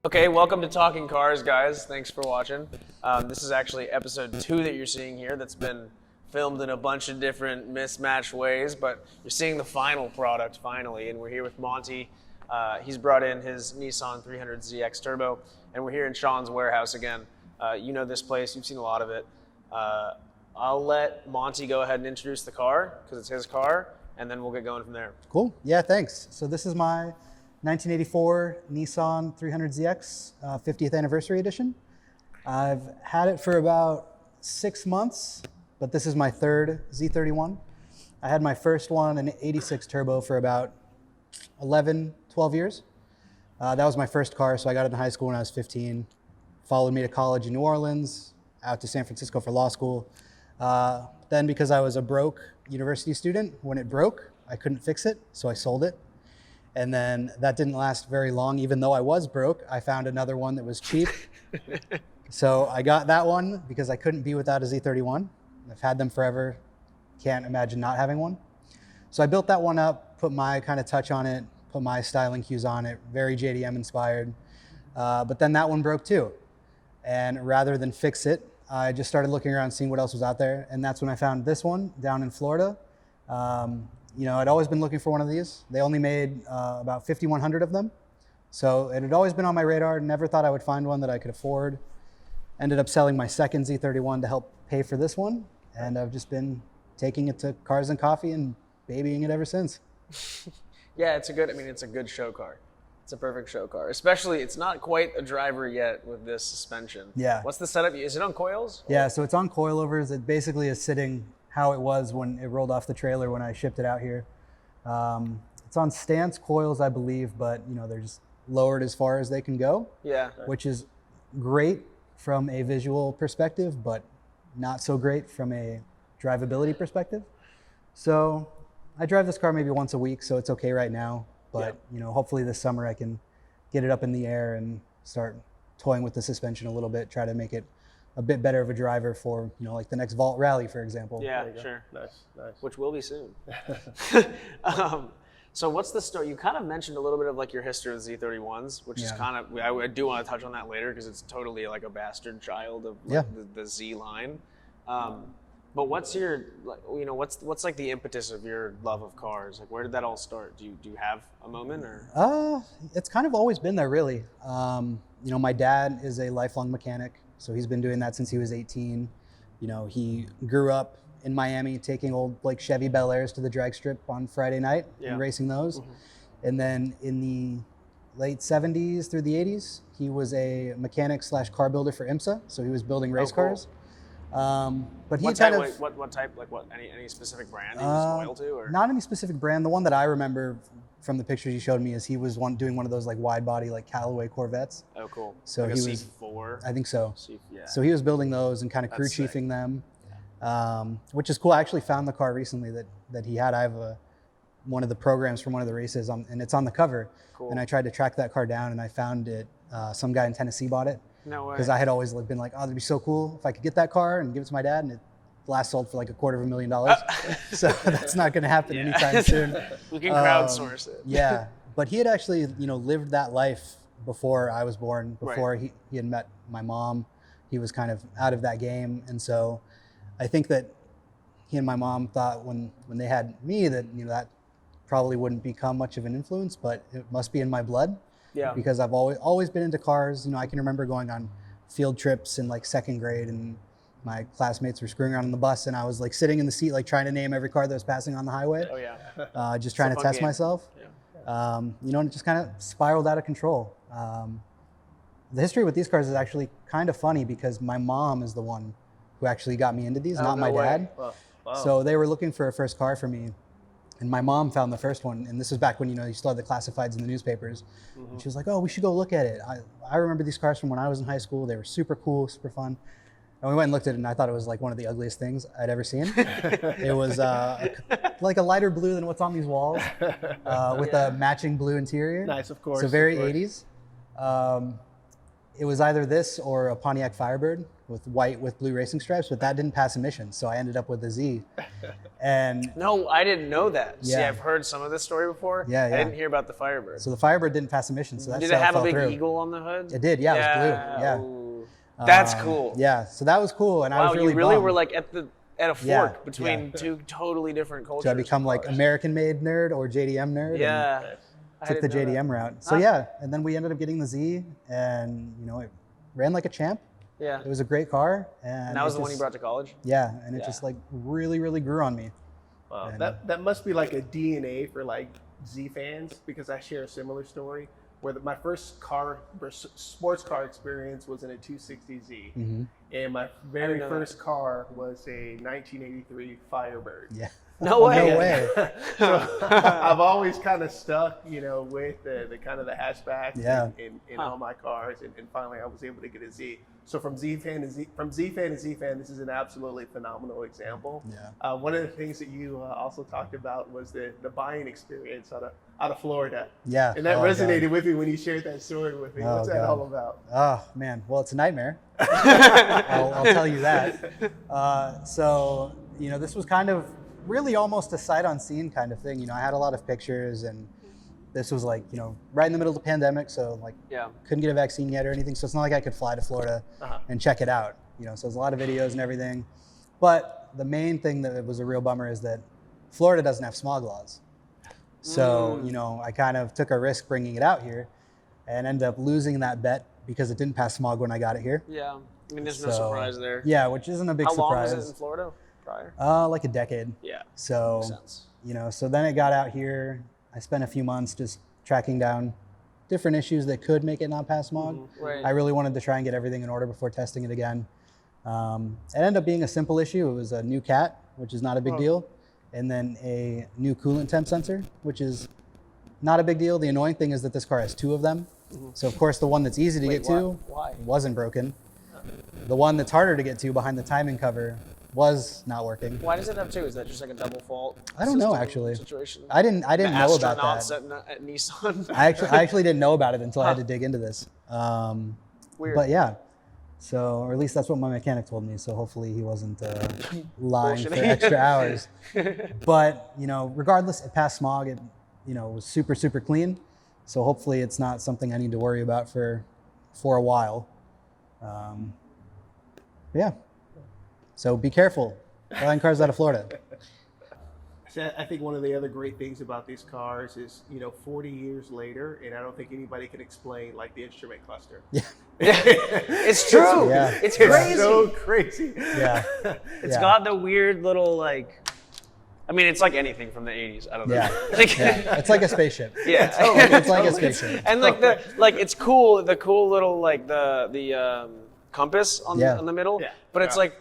Okay, welcome to Talking Cars, guys. Thanks for watching. This is actually episode 2 that you're seeing here that's been filmed in a bunch of different mismatched ways, but you're seeing the final product finally, and we're here with Monty. He's brought in his Nissan 300ZX Turbo, and we're here in Shaun's warehouse again. You know this place, you've seen a lot of it. I'll let Monty go ahead and introduce the car, because it's his car, and then we'll get going from there. Cool, yeah, thanks. So this is my 1984 Nissan 300ZX 50th Anniversary Edition. I've had it for about 6 months, but this is my third Z31. I had my first one, an 86 Turbo, for about 11, 12 years. That was my first car, so I got it in high school when I was 15. Followed me to college in New Orleans, out to San Francisco for law school. Then because I was a broke university student, when it broke, I couldn't fix it, so I sold it. And then that didn't last very long. Even though I was broke, I found another one that was cheap. So I got that one because I couldn't be without a Z31. I've had them forever. Can't imagine not having one. So I built that one up, put my kind of touch on it, put my styling cues on it, very JDM inspired. But then that one broke too. And rather than fix it, I just started looking around, seeing what else was out there. And that's when I found this one down in Florida. You know, I'd always been looking for one of these. They only made about 5,100 of them. So it had always been on my radar. Never thought I would find one that I could afford. Ended up selling my second Z31 to help pay for this one. And I've just been taking it to Cars and Coffee and babying it ever since. Yeah, it's a good show car. It's a perfect show car. Especially, it's not quite a driver yet with this suspension. Yeah. What's the setup? Is it on coils? Yeah, so it's on coilovers. It basically is sitting how it was when it rolled off the trailer when I shipped it out here. It's on stance coils, I believe, but you know, they're just lowered as far as they can go. Yeah. Which is great from a visual perspective, but not so great from a drivability perspective. So I drive this car maybe once a week, so it's okay right now. But you know, hopefully this summer I can get it up in the air and start toying with the suspension a little bit, try to make it a bit better of a driver for, you know, like the next VALT rally, for example. Yeah, sure. Nice. Which will be soon. So what's the story? You kind of mentioned a little bit of like your history with Z31s, which is kind of, I do want to touch on that later because it's totally like a bastard child of like the Z line. But what's your, you know, what's like the impetus of your love of cars? Like, where did that all start? Do you have a moment or? It's kind of always been there, really. You know, my dad is a lifelong mechanic. So he's been doing that since he was 18. You know, he grew up in Miami taking old like Chevy Bel Airs to the drag strip on Friday night and racing those. And then in the late 70s through the 80s, he was a mechanic / car builder for IMSA. So he was building race cars. But he what type, like what, any specific brand he was loyal to? Or? Not any specific brand. The one that I remember from the pictures you showed me is he was doing one of those like wide body like Callaway Corvettes. Oh, cool. So like he a was C4. I think so. Yeah. So he was building those and kind of crew chiefing them, which is cool. I actually found the car recently that he had. I have one of the programs from one of the races and it's on the cover. Cool. And I tried to track that car down and I found it. Some guy in Tennessee bought it. No way. Because I had always been like, oh, that'd be so cool if I could get that car and give it to my dad, and it last sold for like $250,000. So that's not going to happen anytime soon. We can crowdsource it. Yeah, but he had actually, you know, lived that life before I was born. Before he had met my mom, he was kind of out of that game, and so I think that he and my mom thought when they had me that, you know, that probably wouldn't become much of an influence, but it must be in my blood. Yeah. Because I've always been into cars. You know, I can remember going on field trips in like second grade and my classmates were screwing around on the bus and I was like sitting in the seat, like trying to name every car that was passing on the highway. Oh yeah. Just trying to test myself. Yeah. You know, and it just kind of spiraled out of control. the history with these cars is actually kind of funny because my mom is the one who actually got me into these, not my dad. Wow. So they were looking for a first car for me, and my mom found the first one. And this was back when, you still had the classifieds in the newspapers. And she was like, "Oh, we should go look at it." I remember these cars from when I was in high school. They were super cool, super fun. And we went and looked at it, and I thought it was like one of the ugliest things I'd ever seen. It was like a lighter blue than what's on these walls, with a matching blue interior. Nice, of course. So very 80s. It was either this or a Pontiac Firebird with white with blue racing stripes, but that didn't pass emissions, so I ended up with a Z. And No, I didn't know that. See, Yeah. I've heard some of this story before. Yeah, I yeah. didn't hear about the Firebird. so the Firebird didn't pass emissions, so that Did it have a fell big through. eagle on the hood? It did, yeah, it was blue. Yeah. Ooh. That's cool. Yeah, so that was cool, and I Wow, was really you really bummed. were like at a fork Yeah, between two totally different cultures. So I become like American-made nerd or JDM nerd. and Yeah. I took the didn't know JDM route. So yeah, and then we ended up getting the Z, and it ran like a champ. that. Yeah. It was a great car, and And that was it the one you just- brought to college? Yeah, and it Yeah. just like really, really grew on me. Wow, And- that must be like a DNA for like Z fans, because I share a similar story where my first sports car experience was in a 260Z, and my very know first car was a 1983 Firebird. Yeah. No way. No way. So I've always kind of stuck, with the kind of the hatchbacks Yeah. in all my cars, and finally I was able to get a Z. So from Z fan to Z fan, this is an absolutely phenomenal example. Yeah. One of the things that you also talked about was the buying experience out of Florida. Yeah. And that Oh, resonated God. with me when you shared that story with me. Oh, What's that God. all about? Oh man, well it's a nightmare. I'll tell you that. So this was kind of really almost a sight unseen kind of thing. I had a lot of pictures, and this was like right in the middle of the pandemic, so like Yeah. couldn't get a vaccine yet or anything. So it's not like I could fly to Florida and check it out. So there's a lot of videos and everything. But the main thing that was a real bummer is that Florida doesn't have smog laws. So I kind of took a risk bringing it out here, and ended up losing that bet because it didn't pass smog when I got it here. Yeah. I mean, there's no So, surprise there. Yeah, which isn't a big How long surprise. was it in Florida prior? Like a decade. Yeah. So, Makes sense. so then it got out here. I spent a few months just tracking down different issues that could make it not pass smog. Right. I really wanted to try and get everything in order before testing it again. It ended up being a simple issue. It was a new cat, which is not a big deal, and then a new coolant temp sensor, which is not a big deal. The annoying thing is that this car has two of them. So of course the one that's easy to get to Why? wasn't broken. The one that's harder to get to behind the timing cover was not working. Why does it have two? Is that just like a double fault? I don't know, system actually. Situation? I didn't The know about astronauts that. at Nissan. I actually didn't know about it until I had to dig into this. Weird. But yeah, so or at least that's what my mechanic told me. So hopefully he wasn't lying for Bullshitting. extra hours. But regardless, it passed smog. It was super, super clean. So hopefully it's not something I need to worry about for a while. Yeah. So be careful buying cars out of Florida. So I think one of the other great things about these cars is, 40 years later, and I don't think anybody can explain like the instrument cluster. Yeah. It's true. Yeah. It's It's crazy. so crazy. Yeah. It's Yeah. got the weird little I mean, it's like anything from the 80s. I don't know. Yeah. Like, Yeah. It's like a spaceship. yeah. It's like a spaceship. And it's cool. The cool little the compass on the middle. Yeah. But it's Yeah. like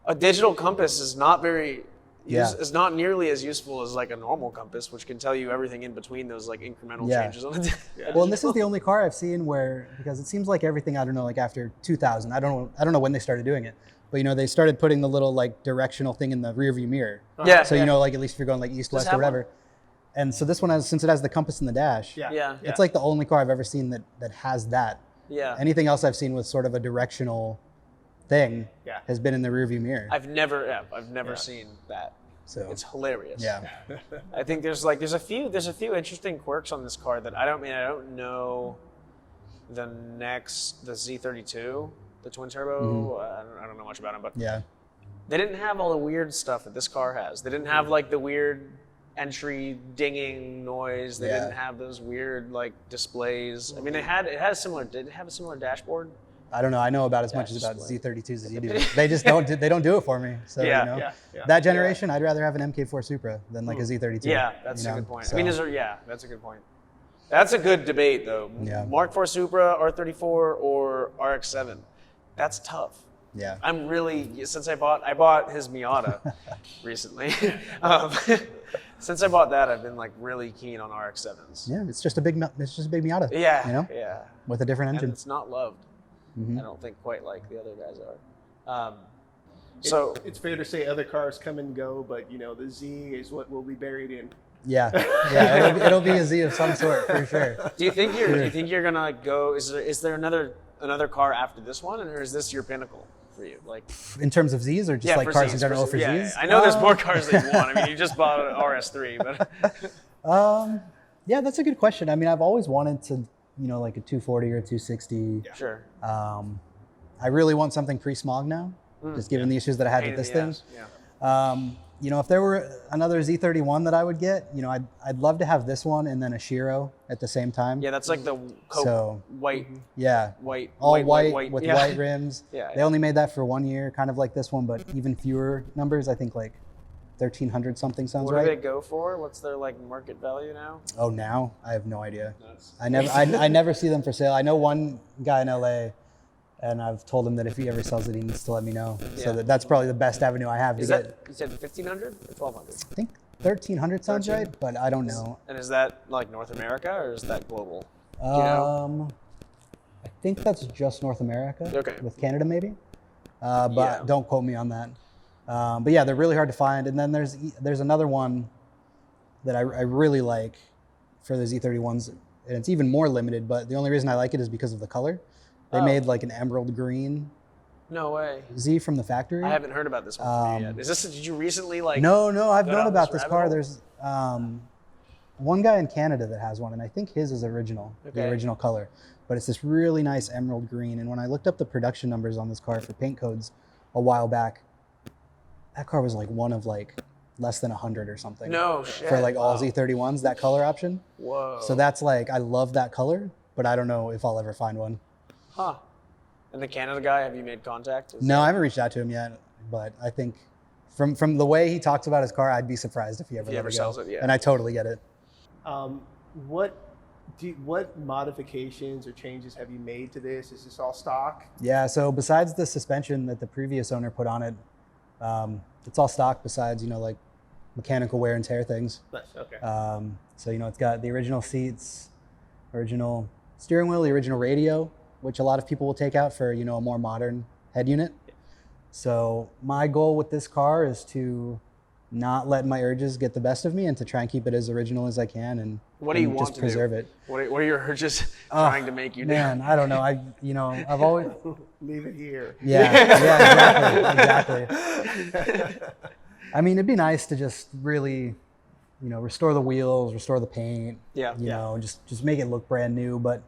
a digital compass is not very. Yeah. Is not nearly as useful as like a normal compass, which can tell you everything in between those like incremental Yeah. changes on the. Well, and this is the only car I've seen where, because it seems like everything, I don't know, like after 2000, I don't know when they started doing it, but they started putting the little like directional thing in the rear view mirror. Yeah. So like at least if you're going like east, west, or have one. whatever. And so this one since it has the compass in the dash, Yeah. it's like the only car I've ever seen that has that. Yeah. Anything else I've seen with sort of a directional thing Yeah. has been in the rear view mirror. I've never seen that. So It's hilarious. yeah. I think there's a few interesting quirks on this car that I don't know the Z32, the twin turbo. I don't know much about them, but Yeah. they didn't have all the weird stuff that this car has. They didn't have like the weird entry dinging noise. They Yeah. didn't have those weird like displays. I mean, did it have a similar dashboard? I don't know. I know about as much Dash about display. Z32s as you do. They just don't do it for me. So Yeah. that generation, I'd rather have an MK4 Supra than like a Z32. Yeah, that's a you know? good point. So, I mean, that's a good point. That's a good debate, though. Yeah. Mark IV Supra, R34, or RX-7. That's tough. Yeah. I'm really, since I bought his Miata recently. Since I bought that, I've been like really keen on RX-7s. Yeah, it's just a big Miata. Yeah, You know, yeah. with a different And engine. it's not loved. Mhm. I don't think quite like the other guys are. It's fair to say other cars come and go, but the Z is what will be buried in. Yeah, yeah, it'll be a Z of some sort for sure. Do you think you're gonna go? Is there another car after this one, or is this your pinnacle for you? Like In terms of Zs or just like for cars Zs, in general for yeah, Zs? I know there's more cars that you want. I mean, you just bought an RS3, but Yeah, that's a good question. I mean, I've always wanted to, like a 240 or a 260. sure. I really want something pre-smog now, just given the issues that I had Pain with in this the thing. ass, yeah. If there were another Z31 that I would get, I'd love to have this one and then a Shiro at the same time. Yeah, that's like the So- white, Yeah. white, All white with yeah. white rims. Yeah, They only made that for 1 year, kind of like this one, but even fewer numbers. I think like 1,300 something sounds What right. do they go for? What's their like market value now? Oh, now I have no idea. Nuts. I never see them for sale. I know one guy in LA, and I've told him that if he ever sells it, he needs to let me know. Yeah. So that's probably the best avenue I have to Is get. that you said 1,500 or 1,200? I think 1,300 sounds 13. right, but I don't know. And is that like North America or is that global? Do you know? I think that's just North America. Okay. With Canada maybe, but Yeah. don't quote me on that. But yeah, they're really hard to find. And then there's another one that I really like for the Z31s, and it's even more limited. But the only reason I like it is because of the color. They Oh. made like an emerald green No way. Z from the factory. I haven't heard about this one from you yet. Did you recently like? No, I've go known down about this this rabbit car. hole? There's one guy in Canada that has one, and I think his is original, the Okay. original color. But it's this really nice emerald green. And when I looked up the production numbers on this car for paint codes a while back, that car was like one of like less than 100 or something. No shit. For like all Wow. Z31s, that color option. Whoa. So that's like, I love that color, but I don't know if I'll ever find one. Huh. And the Canada guy, have you made contact? No, I haven't reached out to him yet, but I think from the way he talks about his car, I'd be surprised if he ever, If he let ever it go. sells it, yeah. And I totally get it. What modifications or changes have you made to this? Is this all stock? Yeah, so besides the suspension that the previous owner put on it, it's all stock besides, like mechanical wear and tear things. Nice. Okay. So, it's got the original seats, original steering wheel, the original radio, which a lot of people will take out for, a more modern head unit. So my goal with this car is to not let my urges get the best of me and to try and keep it as original as I can and, What do you and want just to preserve do? it. What are your urges trying to make you do? Man, I don't know. I've always, Leave it here. exactly. I mean, it'd be nice to just really, restore the wheels, restore the paint, Yeah. just make it look brand new. But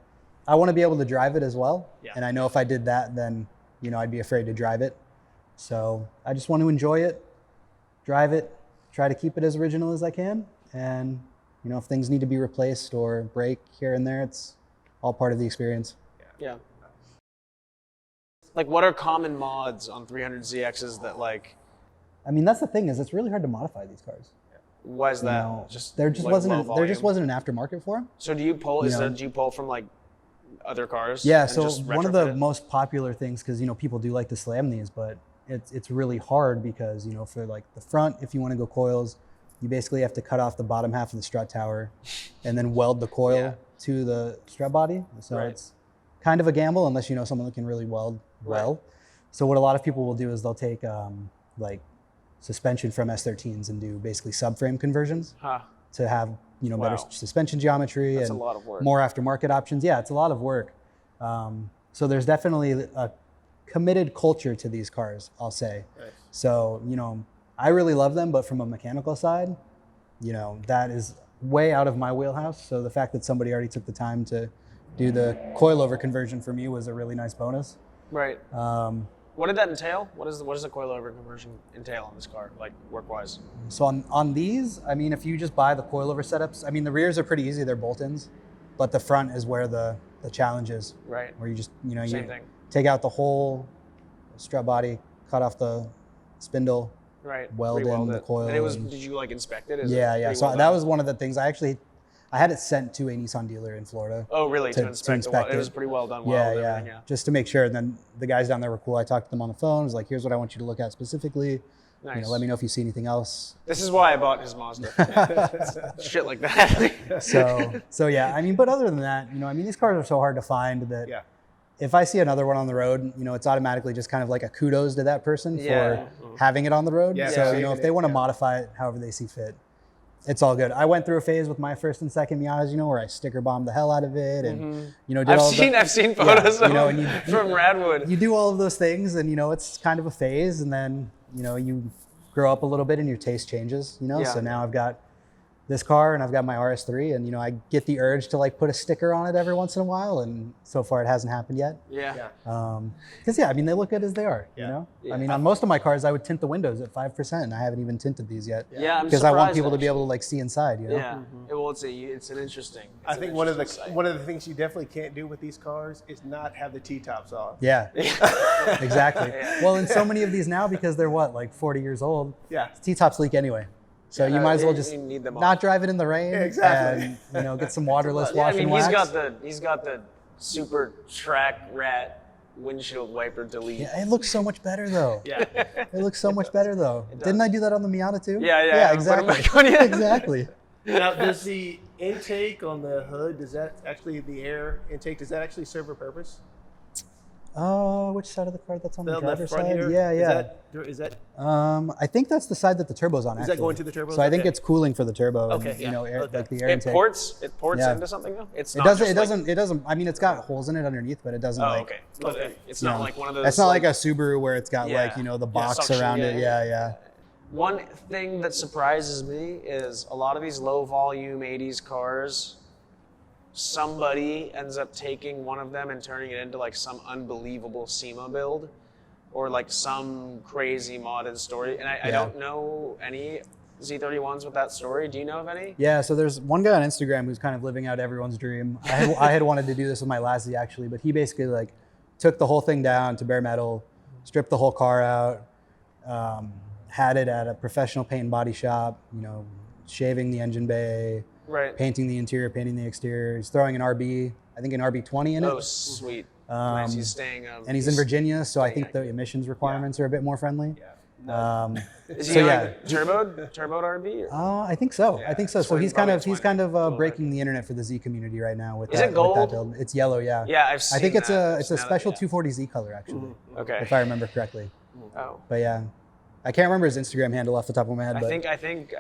I want to be able to drive it as well. Yeah. And I know if I did that, then, I'd be afraid to drive it. So I just want to enjoy it, drive it, try to keep it as original as I can. And, if things need to be replaced or break here and there, it's all part of the experience. Yeah. Like, what are common mods on 300ZXs that like? I mean, that's the thing is it's really hard to modify these cars. Why is that? There just like, wasn't low there just volume? wasn't an aftermarket for them. So do you pull? you know. Do you pull from like other cars? Yeah, and so just one of the retrofit it? most popular things, because people do like to slam these, but it's really hard because for like the front, if you want to go coils, you basically have to cut off the bottom half of the strut tower and then weld the coil Yeah. to the strut body. So Right. it's kind of a gamble unless you know someone that can really weld well. So what a lot of people will do is they'll take like suspension from S13s and do basically subframe conversions Huh. to have better Wow. suspension geometry That's a and lot of work. more aftermarket options. Yeah, it's a lot of work. So there's definitely a committed culture to these cars, I'll say. Nice. So I really love them, but from a mechanical side, that is way out of my wheelhouse. So the fact that somebody already took the time to do the coilover conversion for me was a really nice bonus. Right. What did that entail? What does the coilover conversion entail on this car, like work-wise? So on these, I mean, if you just buy the coilover setups, I mean, the rears are pretty easy. They're bolt-ins, but the front is where the challenge is, Right. where you just, Same you thing. take out the whole strut body, cut off the spindle. Right. Weld in Re-weld the it. coil And it was. and- Did you like inspect it? Is Yeah. it pretty So well that done? was one of the things I had it sent to a Nissan dealer in Florida. Oh, really? To inspect the weld. It was it. pretty well done. Yeah, just to make sure. And then the guys down there were cool. I talked to them on the phone. I was like, here's what I want you to look at specifically. Nice. You know, let me know if you see anything else. This is why I bought his Mazda. Shit like that. So yeah, I mean, but other than that, you know, I mean, these cars are so hard to find that if I see another one on the road, you know, it's automatically just kind of like a kudos to that person for having it on the road. So, you know, if they want to modify it however they see fit, it's all good. I went through a phase with my first and second Miatas, you know, where I sticker bombed the hell out of it, and you know, I've seen photos of you know, from Radwood. You do all of those things, and you know, it's kind of a phase, and then you know, you grow up a little bit, and your taste changes. You know, so now I've got this car, and I've got my RS3, and you know, I get the urge to like put a sticker on it every once in a while, and so far it hasn't happened yet. Because I mean, they look good as they are. You know, I mean, on most of my cars, I would tint the windows at 5%, and I haven't even tinted these yet. Because I want people to be able to like see inside. You know. Well, it's an interesting. I think one of the things you definitely can't do with these cars is not have the T-tops on. Yeah. Exactly. Well, in so many of these now, because they're what, like 40 years old. T-tops leak anyway. So you might as well just not drive it in the rain and you know, get some waterless wash and wax. He's got the super track rat windshield wiper delete. Yeah, it looks so much better though. It looks so much better though. Didn't I do that on the Miata too? Yeah, exactly. Exactly. Now, does the intake on the hood, the air intake, does that actually serve a purpose? Which side of the car? That's on the driver's side? Here? Is that? I think that's the side that the turbo's on. Is that going to the turbo? So I think it's cooling for the turbo. Okay. And, you know, like the air intake. It ports into something though. It doesn't. I mean, it's got holes in it underneath, but it doesn't. Okay. It's not like one of those. It's not like a Subaru where it's got like, you know, the box around it. Yeah. One thing that surprises me is a lot of these low volume 80s cars, somebody ends up taking one of them and turning it into like some unbelievable Sema build or like some crazy modded story. And I don't know any Z31s with that story. Do you know of any? Yeah, so there's one guy on Instagram who's kind of living out everyone's dream. I had wanted to do this with my last Z actually, but he basically like took the whole thing down to bare metal, stripped the whole car out, had it at a professional paint and body shop, you know, shaving the engine bay, painting the interior, painting the exterior. He's throwing an RB, I think an RB20 in it. Oh, sweet. Nice. He's staying. And he's in Virginia, so I think the emissions requirements are a bit more friendly. Is he like turboed RB? I think so. I think so. So he's kind of breaking the internet for the Z community right now with it gold? With that build. It's yellow, yeah. Yeah, I've seen I think it's that. a special 240Z color actually. Okay. If I remember correctly. Oh. But yeah, I can't remember his Instagram handle off the top of my head. I think.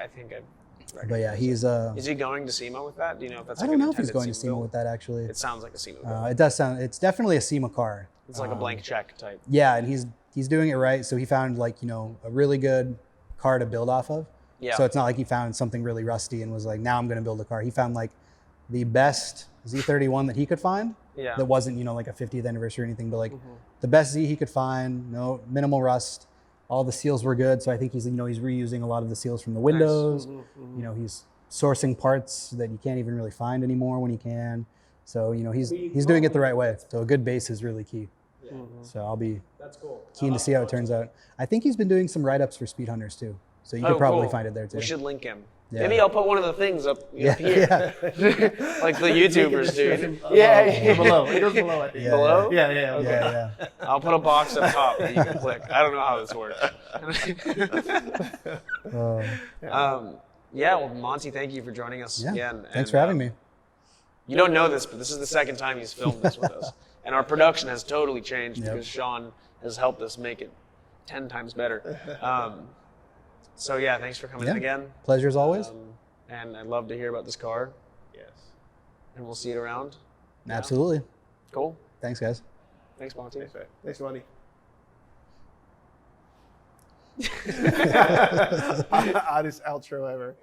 But yeah, he's. Is he going to Sema with that? Do you know if that's? I don't know if he's going to Sema with that actually. It sounds like a Sema build. It does sound. It's definitely a Sema car. It's like a blank check type. Yeah, and he's doing it right. So he found like, you know, a really good car to build off of. Yeah. So it's not like he found something really rusty and was like, now I'm going to build a car. He found like the best Z31 that he could find. Yeah. That wasn't, you know, like a 50th anniversary or anything, but like the best Z he could find. No minimal rust. All the seals were good. So I think he's reusing a lot of the seals from the windows. Nice. You know, he's sourcing parts that you can't even really find anymore when he can. So, you know, he's doing it the right way. So a good base is really key. Yeah. So I'll be keen to see how it turns out. I think he's been doing some write-ups for Speed Hunters too. So you could probably find it there too. We should link him. Yeah. Maybe I'll put one of the things up here. Like the YouTubers do. Below. It goes below, I think. Below? Yeah. Okay. Yeah. I'll put a box up top that you can click. I don't know how this works. Well, Monty, thank you for joining us again. Thanks for having me. You don't know this, but this is the second time he's filmed this with us. And our production has totally changed because Shaun has helped us make it 10 times better. So yeah, thanks for coming in again. Pleasure as always. And I'd love to hear about this car. Yes. And we'll see it around. Absolutely. Cool. Thanks, guys. Thanks, Monty. Thanks, Monty. Oddest outro ever.